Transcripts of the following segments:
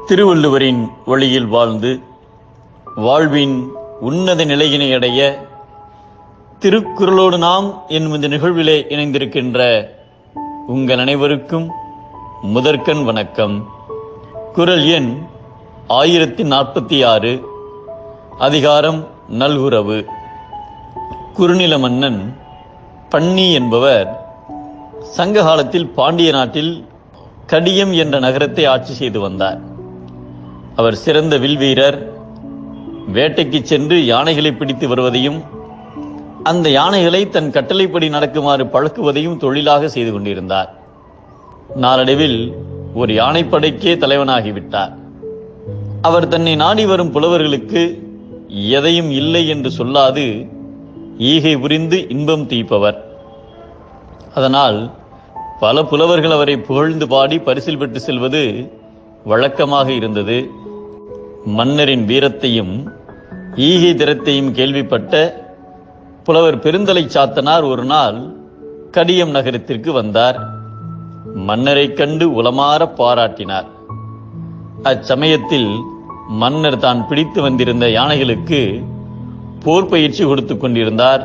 திருவள்ளுவரின் வழியில் வாழ்ந்து வாழ்வின் உன்னத நிலையினை அடைய திருக்குறளோடு நாம் என்னும் இந்த நிகழ்விலே இணைந்திருக்கின்ற உங்கள் அனைவருக்கும் முதற்கண் வணக்கம். குறள் எண் 1046, அதிகாரம் நல்குரவு. குறுநில மன்னன் பன்னி என்பவர் சங்க காலத்தில் பாண்டிய நாட்டில் கடியம் என்ற நகரத்தை ஆட்சி செய்து வந்தார். அவர் சிறந்த வில்வீரர். வேட்டைக்கு சென்று யானைகளை பிடித்து வருவதையும் அந்த யானைகளை தன் கட்டளைப்படி நடக்குமாறு பழக்குவதையும் தொழிலாக செய்து கொண்டிருந்தார். நாளடைவில் ஒரு யானைப்படைக்கே தலைவனாகிவிட்டார். அவர் தன்னை நாடி வரும் புலவர்களுக்கு எதையும் இல்லை என்று சொல்லாது ஈகை புரிந்து இன்பம் தீர்ப்பவர். அதனால் பல புலவர்கள் அவரை புகழ்ந்து பாடி பரிசில் பெற்று செல்வது வழக்கமாக இருந்தது. மன்னரின் வீரத்தையும் ஈகை திறத்தையும் கேள்விப்பட்ட புலவர் பெருந்தலை சாத்தனார் ஒரு நாள் கடியம் நகரத்திற்கு வந்தார். மன்னரை கண்டு உளமாற பாராட்டினார். அச்சமயத்தில் மன்னர் தான் பிடித்து வந்திருந்த யானைகளுக்கு போர் பயிற்சி கொடுத்து கொண்டிருந்தார்.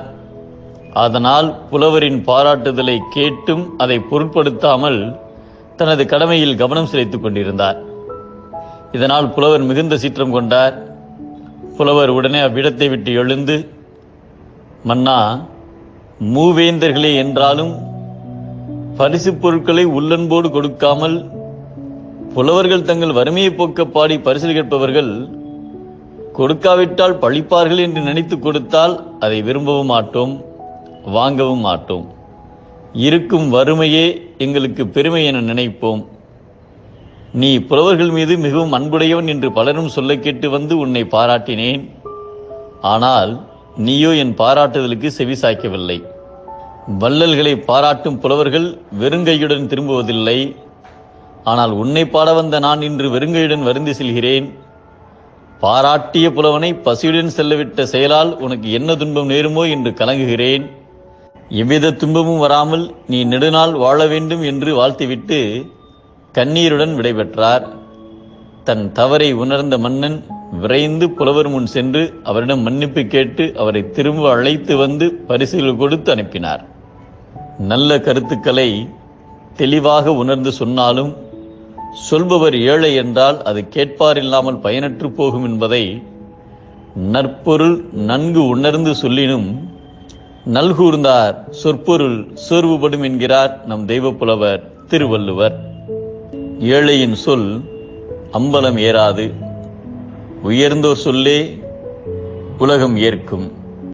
அதனால் புலவரின் பாராட்டுதலை கேட்டும் அதை பொருட்படுத்தாமல் தனது கடமையில் கவனம் செலுத்திக் கொண்டிருந்தார். இதனால் புலவர் மிகுந்த சீற்றம் கொண்டார். புலவர் உடனே அவ்விடத்தை விட்டு எழுந்து, மன்னா, மூவேந்தர்களே என்றாலும் பரிசு பொருட்களை உள்ளன்போடு கொடுக்காமல் புலவர்கள் தங்கள் வறுமையை போக்க பாடி பரிசில் கேட்பவர்கள் கொடுக்காவிட்டால் பழிப்பார்கள் என்று நினைத்து கொடுத்தால் அதை விரும்பவும் மாட்டோம், வாங்கவும் மாட்டோம். இருக்கும் வறுமையே எங்களுக்கு பெருமை என நினைப்போம். நீ புலவர்கள் மீது மிகவும் அன்புடையவன் என்று பலரும் சொல்ல கேட்டு வந்து உன்னை பாராட்டினேன். ஆனால் நீயோ என் பாராட்டுதலுக்கு செவி சாய்க்கவில்லை. வள்ளல்களை பாராட்டும் புலவர்கள் வெறுங்கையுடன் திரும்புவதில்லை. ஆனால் உன்னை பாட வந்த நான் இன்று வெறுங்கையுடன் வருந்தி செல்கிறேன். பாராட்டிய புலவனை பசியுடன் செல்லவிட்ட செயலால் உனக்கு என்ன துன்பம் நேருமோ என்று கலங்குகிறேன். எவ்வித துன்பமும் வராமல் நீ நெடுநாள் வாழ வேண்டும் என்று வாழ்த்திவிட்டு கண்ணீருடன் விடைபெற்றார். தன் தவறை உணர்ந்த மன்னன் விரைந்து புலவர் முன் சென்று அவரிடம் மன்னிப்பு கேட்டு அவரை திரும்ப அழைத்து வந்து பரிசுகள் கொடுத்து அனுப்பினார். நல்ல கருத்துக்களை தெளிவாக உணர்ந்து சொன்னாலும் சொல்பவர் ஏழை என்றால் அது கேட்பார் இல்லாமல் பயனற்று போகும் என்பதை நற்பொருள் நன்கு உணர்ந்து சொல்லினும் நல்கூர்ந்தார் சொற்பொருள் சோர்வுபடும் என்கிறார் நம் தெய்வ புலவர் திருவள்ளுவர். ஏழையின் சொல் அம்பலம் ஏறாது, உயர்ந்தோர் சொல்லே உலகம் ஏற்கும்.